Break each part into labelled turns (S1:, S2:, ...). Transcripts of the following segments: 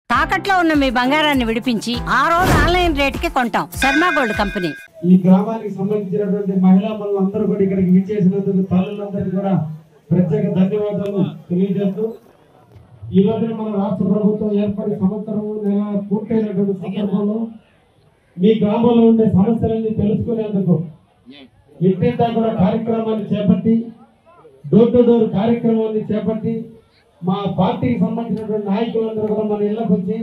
S1: తాకట్లో ఉన్న మీ బంగారాన్ని విడిపించి ఆ రోజు ఆన్లైన్ రేటుకి కొంటాం. Sharma gold company.
S2: ఈ గ్రామానికి సంబంధించినటువంటి మహిళా మనులందరూ కూడా ఇక్కడికి విచ్చేసినందుకు తల్లులందరికీ కూడా ప్రత్యేక ధన్యవాదాలు తెలియజేస్తూ ఈ రోజున మన రాష్ట్ర ప్రభుత్వం ఏర్పడి సంవత్సరం నెల పూర్తయినటువంటి సందర్భంలో మీ గ్రామంలో ఉండే సమస్యలన్నీ తెలుసుకునేందుకు ఇంటింటా కూడా కార్యక్రమాన్ని చేపట్టి డోర్ టు డోర్ కార్యక్రమాన్ని చేపట్టి మా పార్టీకి సంబంధించినటువంటి నాయకులందరూ కూడా మన ఇళ్లకు వచ్చి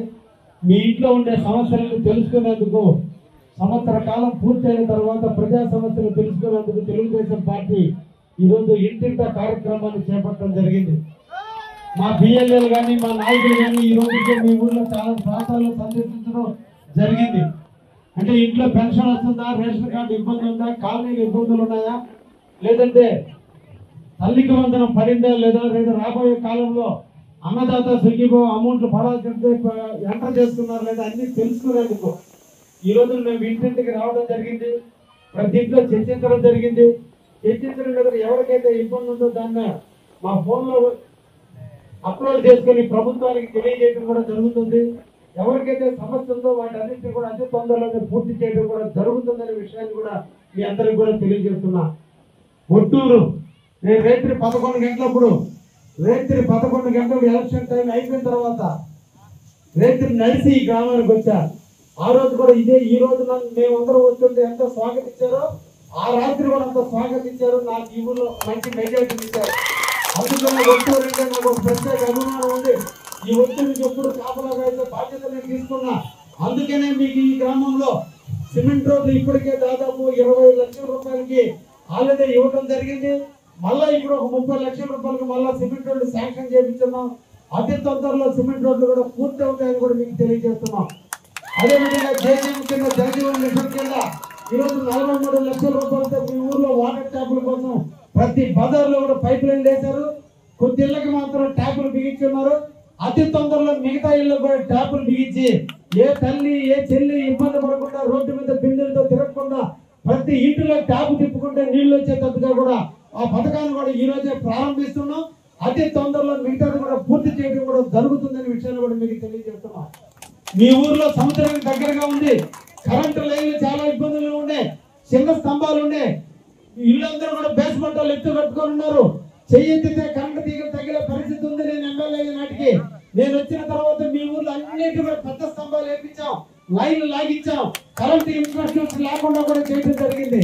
S2: మీ ఇంట్లో ఉండే సమస్యలను తెలుసుకునేందుకు సంవత్సర కాలం పూర్తయిన తర్వాత ప్రజా సమస్యలు తెలుసుకునేందుకు తెలుగుదేశం పార్టీ ఈరోజు ఇంటింటా కార్యక్రమాన్ని చేపట్టడం జరిగింది. మా బిఎల్ఏలు కానీ మా నాయకులు కానీ ఈ రోజు మీ ఊళ్ళో చాలా ప్రాంతాల్లో సందర్శించడం జరిగింది. అంటే ఇంట్లో పెన్షన్ వస్తుందా, రేషన్ కార్డు ఇబ్బంది ఉందా, కాలనీకి ఇబ్బందులు ఉన్నాయా, లేదంటే తల్లికి వందనం పడిందా లేదా, లేదా రాబోయే కాలంలో అన్నదాత సుఖీభో అమౌంట్లు పడాల్సిందే ఎంటర్ చేస్తున్నారు లేదా అన్ని తెలుసుకునేందుకు ఈ రోజు మేము ఇంటింటికి రావడం జరిగింది. ప్రతి ఇంట్లో చర్చించడం జరిగింది. చర్చించడం మీద ఎవరికైతే ఇబ్బంది ఉందో దాన్ని మా ఫోన్లో అప్లోడ్ చేసుకుని ప్రభుత్వానికి తెలియజేయడం కూడా జరుగుతుంది. ఎవరికైతే సమస్య ఉందో వాటి అన్నింటినీ కూడా అతి తొందరలోనే పూర్తి చేయడం కూడా జరుగుతుందనే విషయాన్ని కూడా మీ అందరికి కూడా తెలియజేస్తున్నా. ఒట్టూరు నేను రాత్రి 11 గంటలప్పుడు రాత్రి 11 గంటలకు ఎలక్షన్ టైం అయిపోయిన తర్వాత రాత్రి నడిచి ఈ గ్రామానికి వచ్చా. ఆ రోజు కూడా ఇదే ఈ రోజు మేమందరం వస్తుంటే ఎంత స్వాగతించారో ఆ రాత్రి కూడా అంత స్వాగతించారు. నాకు ఈ ఊళ్ళో మంచి మెజారిటీ ఇచ్చారు. అందుకని ఒట్టూరు అంటే నాకు ఒక ప్రత్యేక అభిమానం ఉంది. ఈ ఒట్టూరికి ఎప్పుడు కాపలాగా అయితే బాధ్యత నేను తీసుకున్నా. అందుకనే మీకు ఈ గ్రామంలో సిమెంట్ రోడ్లు ఇప్పటికే దాదాపు 20 లక్షల రూపాయలకి ఆల్రెడీ ఇవ్వడం జరిగింది. మళ్ళా ఇప్పుడు ఒక 30 లక్షల రూపాయలకి మళ్ళా సిమెంట్ రోడ్లు శాంక్షన్ చేయించున్నాం. అతి తొందరలో సిమెంట్ రోడ్లు కూడా పూర్తి అవుతాయని కూడా మీకు తెలియజేస్తున్నాం. అదేవిధంగా జేజీఎం కింద జలజీవన్ మిషన్ కింద ఈరోజు 43 లక్షల రూపాయలతో మీ ఊర్లో వాటర్ ట్యాపుల కోసం ప్రతి బజార్లో కూడా పైప్ లైన్ వేశారు. కొద్ది ఇళ్ళకి మాత్రం ట్యాపులు బిగించున్నారు. అతి తొందరలో మిగతా ఇళ్ళకు కూడా ట్యాపులు బిగించి ఏ తల్లి ఏ చెల్లి ఇబ్బంది పడకుండా రోడ్డు మీద బిందెలతో తిరగకుండా ప్రతి ఇంటిలో ట్యాపు తిప్పుకుంటే నీళ్లు వచ్చేటట్టుగా కూడా ఆ పథకాన్ని కూడా ఈ రోజే ప్రారంభిస్తున్నాం. అతి తొందరలో మిగతాది కూడా పూర్తి చేయడం కూడా జరుగుతుందనే విషయాన్ని కూడా మీకు తెలియజేస్తున్నాం. మీ ఊర్లో సముద్రానికి దగ్గరగా ఉంది. కరెంటు లైన్లు చాలా ఇబ్బందులు ఉండే, చిన్న స్తంభాలు ఉండే, ఇళ్ళందరూ కూడా బేస్మెంట్ ఎత్తు కట్టుకొని ఉన్నారు. చెయ్యెత్తితే కరెంటు తీగలు తగిలే పరిస్థితి ఉంది. నేను ఎమ్మెల్యే నాటికి నేను వచ్చిన తర్వాత మీ ఊర్లో అన్నిటి కూడా పెద్ద స్తంభాలు వేపించాం, లైన్లు లాగించాం, కరెంటు ఇన్ఫ్రాస్ట్రక్చర్ లేకుండా కూడా చేయడం జరిగింది.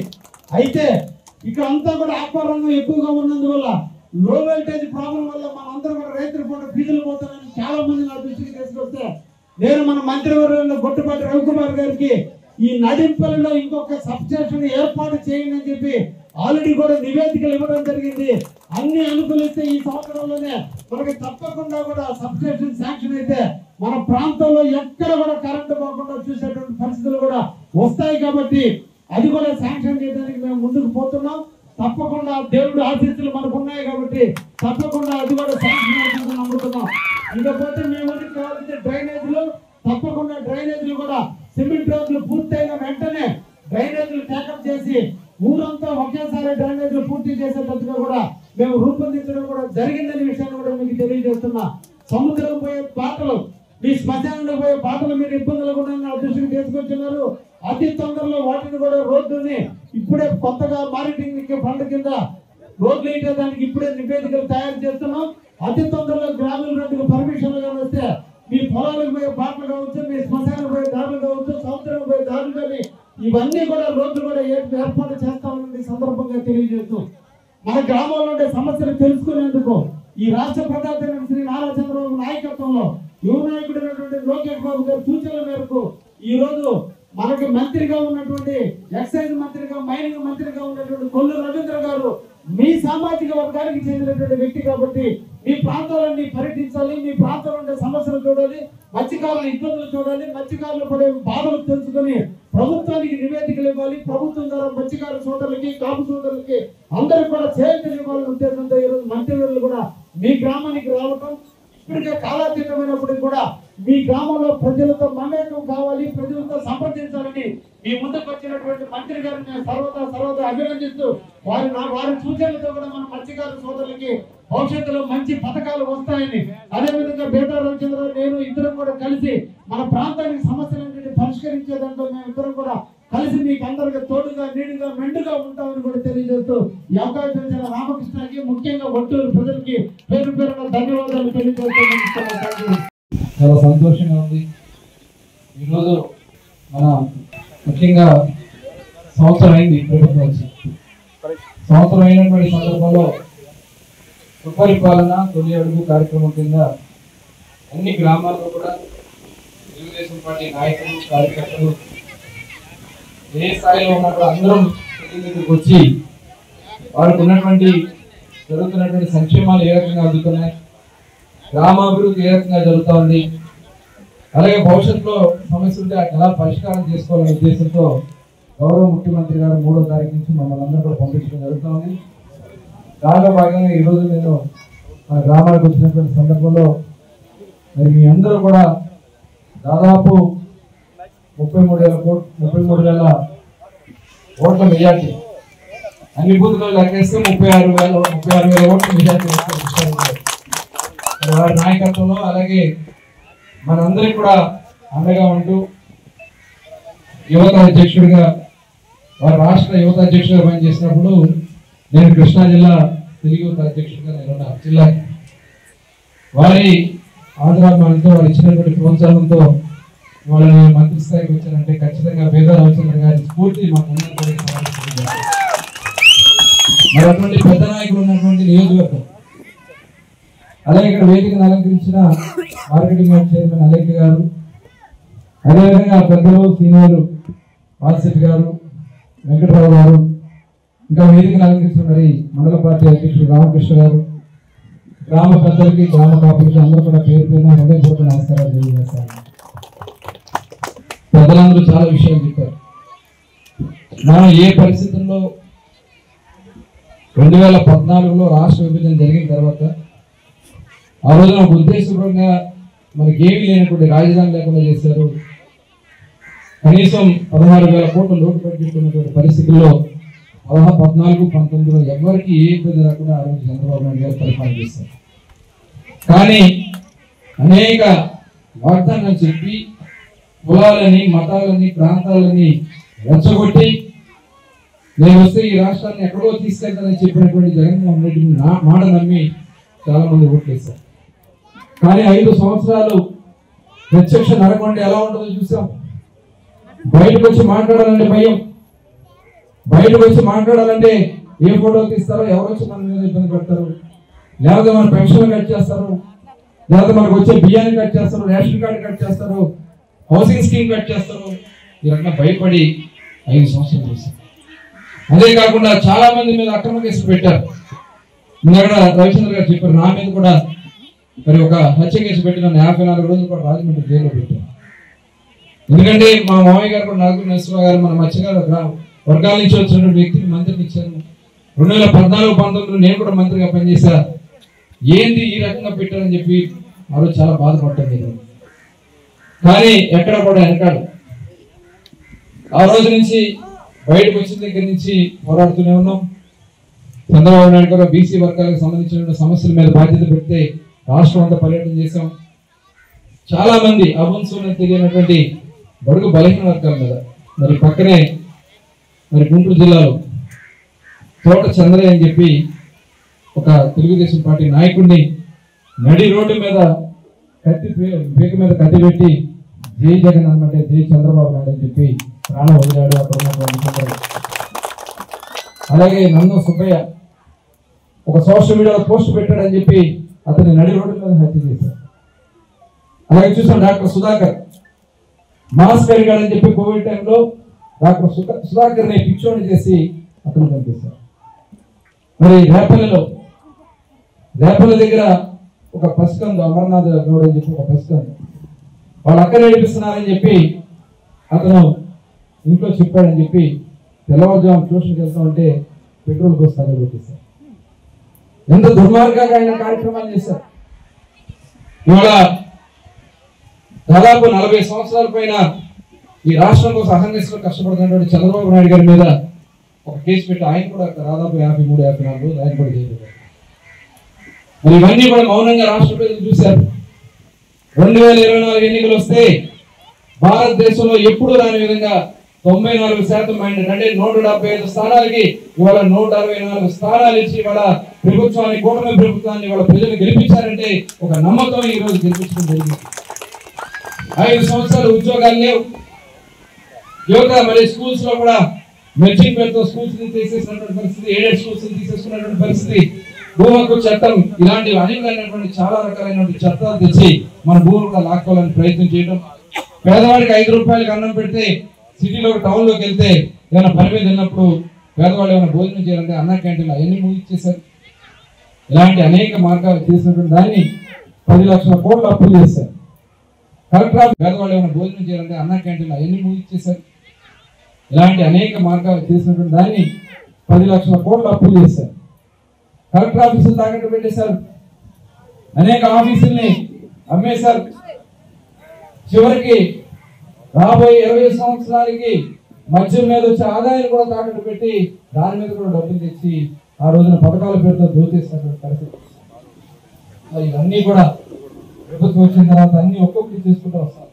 S2: అయితే ఇక్కడ అంతా కూడా వ్యాపారంగా ఎక్కువగా ఉన్నందువల్ల లో వోల్టేజ్ ప్రాబ్లం వల్ల మనందరూ కూడా రైతుల పూట ఫీజులు పోతానని చాలా మంది నా దృష్టికి తీసుకొస్తే నేను మన మంత్రివర్గంలో గొట్టుపాటి రవికుమార్ గారికి ఈ నడింపల్లిలో ఇంకొక సబ్స్టేషన్ ఏర్పాటు చేయండి అని చెప్పి ఆల్రెడీ కూడా నివేదికలు ఇవ్వడం జరిగింది. అన్ని అనుకూలిస్తే ఈ సంవత్సరంలోనే మనకి తప్పకుండా కూడా సబ్స్టేషన్ శాంక్షన్ అయితే మన ప్రాంతంలో ఎక్కడ కూడా కరెంటు పోకుండా చూసేటువంటి పరిస్థితులు కూడా వస్తాయి. కాబట్టి అది కూడా శాంక్షన్ చేయడానికి మేము ముందుకు పోతున్నాం. తప్పకుండా దేవుడు ఆశీస్సులు మనకు ఉన్నాయి కాబట్టి తప్పకుండా అది కూడా శాంక్షన్ అవుతుందని నమ్ముతున్నాం. ఇకపోతే మేము కావాల్సిన డ్రైనేజీలు తప్పకుండా డ్రైనేజీలు కూడా సిమెంట్ రోడ్లు పూర్తయిన వెంటనే డ్రైనేజీలు టేకప్ చేసి ఊరంతా ఒకేసారి డ్రైనేజీలు పూర్తి చేసేటట్టుగా కూడా మేము రూపొందించడం కూడా జరిగిందనే విషయాన్ని కూడా మీకు తెలియజేస్తున్నా. సముద్రం పోయే బాటలు, మీ శ్మశానంలో పోయే బాటలు మీరు ఇబ్బందులు కూడా నా దృష్టికి తీసుకొచ్చున్నారు. అతి తొందరలో వాటిని కూడా రోడ్డుని ఇప్పుడే కొత్తగా మారిటింగ్ ఫండ్ కింద రోడ్లు వేయడానికి ఇప్పుడే నివేదికలు తయారు చేస్తున్నాం. అతి తొందరలో గ్రామీణ రోడ్డుకు పర్మిషన్లు కానీ వస్తే మీ పొలాలకు పోయే బాటలు కావచ్చు, మీ శ్మశానం పోయే దారులు కావచ్చు, సముద్రం పోయే దారులు కానీ ఇవన్నీ కూడా రోడ్లు కూడా ఏర్పాటు చేస్తామని సందర్భంగా తెలియజేస్తూ మన గ్రామంలో ఉండే సమస్యలు తెలుసుకునేందుకు ఈ రాష్ట్ర ప్రధాని శ్రీ నారా చంద్రబాబు నాయకత్వంలో యువ నాయకుడైనటువంటి లోకేష్ బాబు గారి సూచనల మేరకు ఈ రోజు మనకి మంత్రిగా ఉన్నటువంటి ఎక్సైజ్ మంత్రిగా, మైనింగ్ మంత్రిగా ఉన్నటువంటి కొల్లు రవీంద్ర గారు మీ సామాజిక వర్గానికి చెందినటువంటి వ్యక్తి కాబట్టి మీ ప్రాంతాలన్నీ పర్యటించాలి, మీ ప్రాంతంలో ఉండే సమస్యలు చూడాలి, మత్స్యకారుల ఇబ్బందులు చూడాలి, మత్స్యకారులు పడే బాధలు తెలుసుకొని ప్రభుత్వానికి నివేదికలు ఇవ్వాలి. ప్రభుత్వం ద్వారా మత్స్యకారు సోదరులకి, కాపు సోదరులకి అందరికి కూడా చేయూతలు ఇవ్వాలనే ఉద్దేశంతో ఈరోజు మంత్రివర్యులు కూడా మీ గ్రామానికి రావటం, ఇప్పటికే కాలాతీతమైనప్పటికీ కూడా మీ గ్రామంలో ప్రజలతో మమేకం కావాలి, ప్రజలతో సంప్రదించాలని మీ ముందుకు వచ్చినటువంటి మంత్రి గారిని నేను సర్వదా అభినందిస్తూ వారి సూచనలతో కూడా మన మత్స్యకార సోదరులకి భవిష్యత్తులో మంచి పథకాలు వస్తాయని, అదేవిధంగా బేటా రవిచంద్ర నేను ఇద్దరం కూడా కలిసి మన ప్రాంతానికి సమస్యలన్నింటినీ పరిష్కరించే దాంట్లో మేము ఇద్దరం కూడా కలిసి మీకు అందరికీ తోడుగా నీడుగా మెండుగా ఉంటామని కూడా తెలియజేస్తూ ఈ అవకాశం ఇచ్చిన రామకృష్ణకి ముఖ్యంగా ఒట్టూరు ప్రజలకి పేరు పేరున ధన్యవాదాలు తెలియజేస్తున్నాను.
S3: చాలా సంతోషంగా ఉంది. ఈరోజు మన ముఖ్యంగా సంవత్సరం అయింది ప్రభుత్వం వచ్చి. సంవత్సరం అయినటువంటి సందర్భంలో సుపరిపాలన తొలి అడుగు కార్యక్రమం కింద అన్ని గ్రామాల్లో కూడా తెలుగుదేశం పార్టీ నాయకులు కార్యకర్తలు ఏ స్థాయిలో ఉన్నప్పుడు అందరం దగ్గరికి వచ్చి వారికి ఉన్నటువంటి జరుగుతున్నటువంటి సంక్షేమాలు ఏ రకంగా అందుతున్నాయి, గ్రామాభివృద్ధి ఏ రకంగా జరుగుతూ ఉంది, అలాగే భవిష్యత్తులో సమస్య ఉంటే ఎలా పరిష్కారం చేసుకోవాలనే ఉద్దేశంతో గౌరవ ముఖ్యమంత్రి గారు 3వ తారీఖు నుంచి మమ్మల్ని అందరూ కూడా పంపించడం జరుగుతూ ఉంది. దానిలో భాగంగా ఈరోజు నేను మన గ్రామాలకు వచ్చినటువంటి సందర్భంలో మరి మీ అందరూ కూడా దాదాపు 33,000 ఓట్ల మెజార్టీ, అన్ని బూత్లో లెక్కేస్తే 36,000 ఓట్ల మెజార్టీ వారి నాయకత్వంలో, అలాగే మనందరికీ కూడా అండగా ఉంటూ యువత అధ్యక్షుడిగా వారి రాష్ట్ర యువత అధ్యక్షుడిగా పనిచేసినప్పుడు నేను కృష్ణా జిల్లా తెలుగు యువత అధ్యక్షుడిగా నేను జిల్లా వారి ఆదరాభిమానంతో వారు ఇచ్చినటువంటి ప్రోత్సాహంతో వాళ్ళని మంత్రి స్థాయికి వచ్చారంటే ఖచ్చితంగా బేదా రవిచంద్ర గారి స్ఫూర్తి మాకు ఉన్నటువంటి మరి అటువంటి పెద్ద నాయకులు ఉన్నటువంటి నియోజకవర్గం, అలాగే ఇక్కడ వేదికను అలంకరించిన మార్కెటింగ్ చైర్మన్ అలేఖ గారు, అదేవిధంగా పెద్దలు సీనియర్ వాసిరెడ్డి గారు, వెంకటరావు గారు, ఇంకా వేదికను అలంకరించిన మరి మండల పార్టీ అధ్యక్షుడు రామకృష్ణ గారు, గ్రామ పెద్దలకి గ్రామ కాపులకి అందరూ కూడా పేరు పేరున హృదయపూర్వక నమస్కారాలు తెలియజేస్తాను. పెద్దలందరూ చాలా విషయాలు చెప్పారు. మనం ఏ పరిస్థితుల్లో 2014లో రాష్ట్ర విభజన జరిగిన తర్వాత ఆ రోజున ఒక ఉద్దేశపూర్వకంగా మనకి ఏమీ లేనటువంటి రాజధాని లేకుండా చేశారు. కనీసం 16,000 కోట్ల లోటు పెట్టుకున్నటువంటి పరిస్థితుల్లో 14, 19లో ఎవరికి ఏ ఇబ్బంది రాకుండా ఆ రోజు చంద్రబాబు నాయుడు గారు పరిపాలన చేశారు. కానీ అనేక వాగ్దానాలు చెప్పి కులాలని, మతాలని, ప్రాంతాలని రెచ్చగొట్టి నేను వస్తే ఈ రాష్ట్రాన్ని ఎక్కడో తీసుకెళ్తానని చెప్పినటువంటి జగన్మోహన్ రెడ్డి మాట నమ్మి చాలా మంది ఓట్లేశారు. కానీ 5 సంవత్సరాలు ప్రత్యక్ష నరకొండ ఎలా ఉంటుందో చూసాం. బయటకు వచ్చి మాట్లాడాలంటే భయం, బయటకు వచ్చి మాట్లాడాలంటే ఏ ఫోటో తీస్తారో, ఎవరు వచ్చి మన మీద ఇబ్బంది పడతారు, లేకపోతే మన పెన్షన్ కట్ చేస్తారు, లేకపోతే మనకు వచ్చే బియ్యాన్ని కట్ చేస్తారు, రేషన్ కార్డు కట్ చేస్తారు, హౌసింగ్ స్కీమ్ కట్ చేస్తారు. ఈ రకంగా భయపడి 5 సంవత్సరాలు చేశారు. అదే కాకుండా చాలా మంది మీద అక్రమ కేసులు పెట్టారు. ఇందాక రవిచంద్ర గారు చెప్పారు, నా మీద కూడా మరి ఒక హత్య కేసు పెట్టిన 54 రోజులు కూడా రాజమండ్రి జైల్లో పెట్టారు. ఎందుకంటే మా మామయ్య గారు కూడా నాగూర్ నరసింహ గారు మన మత్స్యకార వర్గాల నుంచి వచ్చినటువంటి వ్యక్తికి మంత్రిని ఇచ్చారు. 2014-19లో నేను కూడా మంత్రిగా పనిచేశా. ఏంది ఈ రకంగా పెట్టారని చెప్పి ఆ రోజు చాలా బాధపడ్డాను. కానీ ఎక్కడ కూడా వెనకాడు. ఆ రోజు నుంచి బయటకు వచ్చిన దగ్గర నుంచి పోరాడుతూనే ఉన్నాం. చంద్రబాబు నాయుడు గారు బీసీ వర్గాలకు సంబంధించిన సమస్యల మీద బాధ్యత పెడితే రాష్ట్రం అంతా పర్యటన చేశాం. చాలా మంది అవంశం తెలియనటువంటి బడుగు బలహీన వర్గాల మీద మరి పక్కనే మరి గుంటూరు జిల్లాలో తోట చంద్రయ్య అని చెప్పి ఒక తెలుగుదేశం పార్టీ నాయకుడిని నడి రోడ్డు మీద పేక మీద కత్తి పెట్టి జై జగన్ అన్నట్టే జై చంద్రబాబు నాయుడు అని చెప్పి ప్రాణం వదిలాడు. అక్కడ అలాగే నన్ను సుబ్బయ్య ఒక సోషల్ మీడియాలో పోస్ట్ పెట్టాడని చెప్పి అతన్ని నడి రోడ్డు మీద హత్య చేశారు. అలాగే చూసాం డాక్టర్ సుధాకర్ మాస్క్ అడిగాడని చెప్పి కోవిడ్ టైంలో డాక్టర్ సుధాకర్ని పిచ్చోని చేసి అతను చంపేశారు. మరి రేపల్ల దగ్గర ఒక పసికందు అమర్నాథ్ గౌడ్ అని చెప్పి ఒక పసికందు వాళ్ళు అక్కడ నడిపిస్తున్నారని చెప్పి అతను ఇంట్లో చెప్పాడని చెప్పి తెల్లవారుజాము ట్యూషన్కి వెళ్తామంటే పెట్రోల్ కోసం తగలబెట్టేశారు. ఎంత దుర్మార్గంగా ఆయన కార్యక్రమాలు చేశారు. ఇవాళ దాదాపు 40 సంవత్సరాల పైన ఈ రాష్ట్రం కోసం అహర్నిశలో కష్టపడుతున్నటువంటి చంద్రబాబు నాయుడు గారి మీద ఒక కేసు పెట్టి ఆయన కూడా దాదాపు 53-54 రోజులు ఆయన కూడా చేయలేదు. మరి ఇవన్నీ కూడా మౌనంగా రాష్ట్ర ప్రజలు చూశారు. 2024 ఎన్నికలు వస్తే భారతదేశంలో ఎప్పుడు రాని విధంగా 94% అంటే 175 స్థానాలకి ఇవాళ 164 స్థానాలు ఇచ్చి ఇవాళ ప్రభుత్వాన్ని, కూటమి ప్రభుత్వాన్ని ఇవాళ ప్రజలు గెలిపించారంటే ఒక నమ్మకం ఈ రోజు గెలిపించడం జరిగింది. 5 సంవత్సరాలు ఉద్యోగాలు లేవు. యువత మరి స్కూల్స్ లో కూడా మెర్చింగ్ పేరుతో స్కూల్స్ ని తీసేసినటువంటి పరిస్థితి, ఎయిడెడ్ స్కూల్స్ ని తీసేసుకున్నటువంటి పరిస్థితి, భూ హక్కు చట్టం, ఇలాంటివి అనేకమైనటువంటి చాలా రకాలైనటువంటి చట్టాలు తెచ్చి మన భూములు కూడా లాక్కోవాలని ప్రయత్నం చేయడం. పేదవాడికి 5 రూపాయలకి అన్నం పెడితే సిటీలో టౌన్ లోకి వెళ్తే ఏమైనా పని మీద వెళ్ళినప్పుడు పేదవాళ్ళు ఏమైనా భోజనం చేయాలంటే అన్న క్యాంటీన్లో అవన్నీ ముగించేశారు. ఇలాంటి అనేక మార్గాలు చేసినటువంటి దాన్ని 10 లక్షల కోట్లు అప్పులు చేశారు. కలెక్టర్ పేదవాళ్ళు ఏమైనా భోజనం చేయాలంటే అన్న క్యాంటీన్లో అవన్నీ ముగించేశారు. ఇలాంటి అనేక మార్గాలు చేసినటువంటి దాన్ని 10 లక్షల కోట్లు అప్పులు చేశారు. కలెక్టర్ ఆఫీసులు తాకట్టు పెట్టేశారు. అనేక ఆఫీసుల్ని అమ్మేశారు. చివరికి రాబోయే 20 సంవత్సరాలకి మద్యం మీద వచ్చే ఆదాయం కూడా తాకట్టు పెట్టి దాని మీద కూడా డబ్బులు తెచ్చి ఆ రోజున పథకాల పేరుతో దోచేసినటువంటి పరిస్థితి. ఇవన్నీ కూడా ప్రభుత్వం వచ్చిన తర్వాత అన్ని ఒక్కొక్కటి చేసుకుంటూ వస్తారు.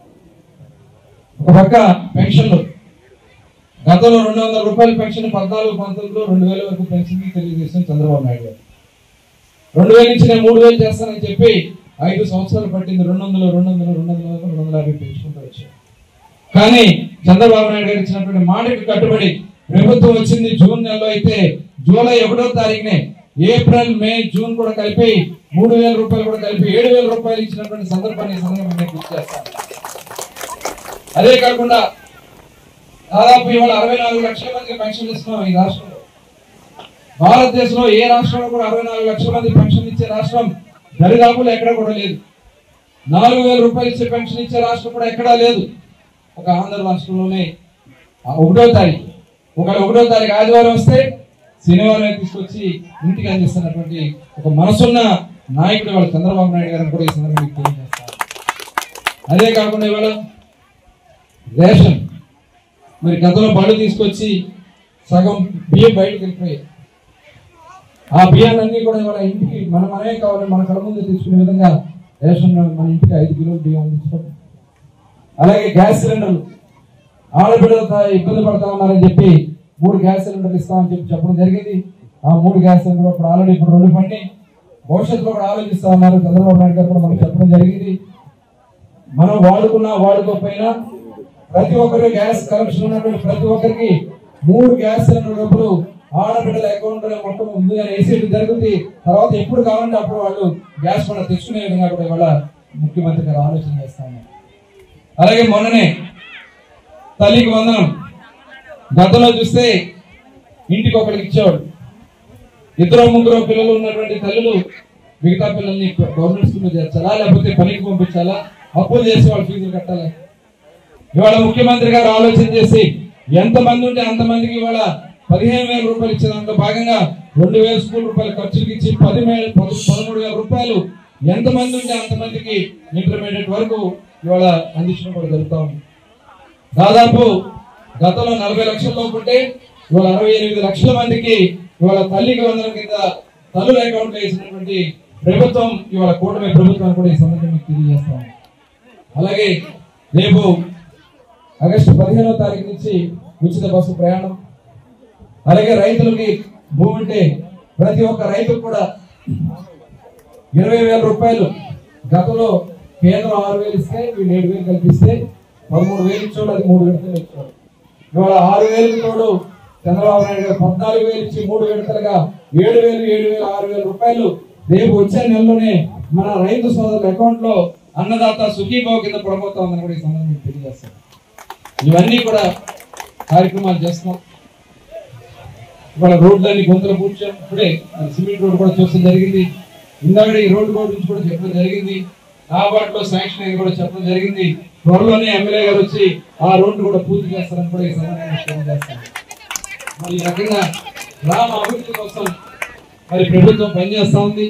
S3: ఒక పక్క పెన్షన్లు, గతంలో 200 రూపాయల పెన్షన్ 14-19లో 2000 వరకు పెన్షన్ తెలియజేసిన చంద్రబాబు నాయుడు గారు 2000 నుంచి నేను 3000 చేస్తానని చెప్పి 5 సంవత్సరాలు పట్టింది. 250 పెంచుకుంటూ వచ్చారు. కానీ చంద్రబాబు నాయుడు గారు ఇచ్చినటువంటి మాటకి కట్టుబడి ప్రభుత్వం వచ్చింది జూన్ నెలలో అయితే జూలై 1వ తారీఖునే ఏప్రిల్, మే, జూన్ కూడా కలిపి 3000 రూపాయలు కూడా కలిపి 7000 రూపాయలు ఇచ్చినటువంటి సందర్భాన్ని గుర్తు చేస్తాను. అదే కాకుండా దాదాపు ఇవాళ 64 లక్షల మందికి పెన్షన్ ఇస్తున్నాం ఈ రాష్ట్రంలో. భారతదేశంలో ఏ రాష్ట్రంలో కూడా 64 లక్షల మంది పెన్షన్ ఇచ్చే రాష్ట్రం దరిదాపులు ఎక్కడ కూడా లేదు. 4000 రూపాయలు ఇచ్చే పెన్షన్ ఇచ్చే రాష్ట్రం కూడా ఎక్కడా లేదు. ఒక ఆంధ్ర రాష్ట్రంలోనే 1వ తారీఖు, ఒకవేళ 1వ తారీఖు ఆదివారం వస్తే శనివారం తీసుకొచ్చి ఇంటికి అందిస్తున్నటువంటి ఒక మనసున్న నాయకుడు ఇవాళ చంద్రబాబు నాయుడు గారిని కూడా ఈ సందర్భంగా తెలియజేస్తారు. అదే కాకుండా ఇవాళ రేషన్, మరి గతంలో బళ్ళు తీసుకొచ్చి సగం బియ్యం బయటకు వెళ్ళిపోయాయి. ఆ బియ్యాలన్నీ కూడా ఇవాళ ఇంటికి మనమే కావాలని మన కళ్ళ ముందు తీసుకునే విధంగా రేషన్ మన ఇంటికి 5 కిలోలు బియ్యం అందించడం. అలాగే గ్యాస్ సిలిండర్లు, ఆడబిడ్డలతో ఇబ్బంది పడతా ఉన్నారని చెప్పి 3 గ్యాస్ సిలిండర్లు ఇస్తామని చెప్పడం జరిగింది. ఆ 3 గ్యాస్ సిలిండర్లు ఇప్పుడు ఆల్రెడీ 2 పండి భవిష్యత్తులో కూడా ఆలోచిస్తా ఉన్నారు. చంద్రబాబు నాయుడు గారు కూడా మనకు చెప్పడం జరిగింది. మనం వాడుకున్నా వాడుకోకపోయినా ప్రతి ఒక్కరు గ్యాస్ కనెక్షన్ ఉన్నటువంటి ప్రతి ఒక్కరికి 3 గ్యాస్ సిలిండర్ డబ్బులు ఆడబిడ్డల అకౌంట్ లో మొత్తం ముందుగా వేసేది జరుగుతుంది. తర్వాత ఎప్పుడు కావాలంటే అప్పుడు వాళ్ళు గ్యాస్ కూడా తెచ్చుకునే విధంగా కూడా ఇవాళ ముఖ్యమంత్రి గారు ఆలోచన చేస్తా ఉన్నారు. అలాగే మొన్ననే తల్లికి వందనం, గతంలో చూస్తే ఇంటికి ఒకరికి ఇచ్చేవాడు. 2-3 పిల్లలు ఉన్నటువంటి తల్లులు మిగతా పిల్లల్ని గవర్నమెంట్ స్కూల్లో చేర్చాలా, లేకపోతే పనికి పంపించాలా, అప్పులు చేసి వాళ్ళ ఫీజులు కట్టాలి. ఇవాళ ముఖ్యమంత్రి గారు ఆలోచన చేసి ఎంతమంది ఉంటే అంతమందికి ఇవాళ 15,000 రూపాయలు ఇచ్చే దాంట్లో భాగంగా 2,000 స్కూల్ రూపాయలు ఖర్చులకు ఇచ్చి 13,000 రూపాయలు ఎంతమంది ఉంటే అంతమందికి ఇంటర్మీడియట్ వరకు ఇవాళ అందించడం కూడా జరుగుతూ ఉంది. దాదాపు గతంలో 40 లక్షల లోపు ఉంటే ఇవాళ 68 లక్షల మందికి ఇవాళ తల్లికి వందనం కింద తల్లుల అకౌంట్ లో వేసినటువంటి ప్రభుత్వం ఇవాళ కూటమి ప్రభుత్వం కూడా ఈ సందర్భంగా తెలియజేస్తాం. అలాగే రేపు ఆగస్టు 15వ తారీఖు నుంచి ఉచిత బస్సు ప్రయాణం. అలాగే రైతులకి భూమి ఉంటే ప్రతి ఒక్క రైతుకు కూడా 20,000 రూపాయలు, గతంలో కేంద్రం 6,000 ఇస్తే వీళ్ళు 7,000 కల్పిస్తే 13,000 ఇచ్చాడు, అది 3 విడతలు ఇచ్చాడు. ఇవాళ 6,000 తోడు చంద్రబాబు నాయుడు గారు 14,000 ఇచ్చి 3 విడతలుగా 7,000, 6,000 రూపాయలు రేపు వచ్చే నెలలోనే మన రైతు సోదరుల అకౌంట్ లో అన్నదాత సుఖీభావ కింద పడబోతా ఉందని కూడా ఈ సందర్భంగా తెలియజేస్తాం. ఇవన్నీ కూడా కార్యక్రమాలు చేస్తున్నాం. ఇవాళ రోడ్లన్నీ గుంతలు పూడ్చాం. ఇప్పుడే సిమెంట్ రోడ్ కూడా చూడడం జరిగింది. ఇందాక ఈ రోడ్డు గురించి కూడా చెప్పడం జరిగింది. ఆ వాటిలో శాంక్షన్ అయ్యి కూడా చెప్పడం జరిగింది. త్వరలోనే ఎమ్మెల్యే గారు వచ్చి ఆ రోడ్డు కూడా పూర్తి చేస్తారని కూడా ఈ సందర్భంగా తెలియజేస్తాం. మరి ఈ రకంగా గ్రామ అభివృద్ధి కోసం మరి ప్రభుత్వం పనిచేస్తా ఉంది.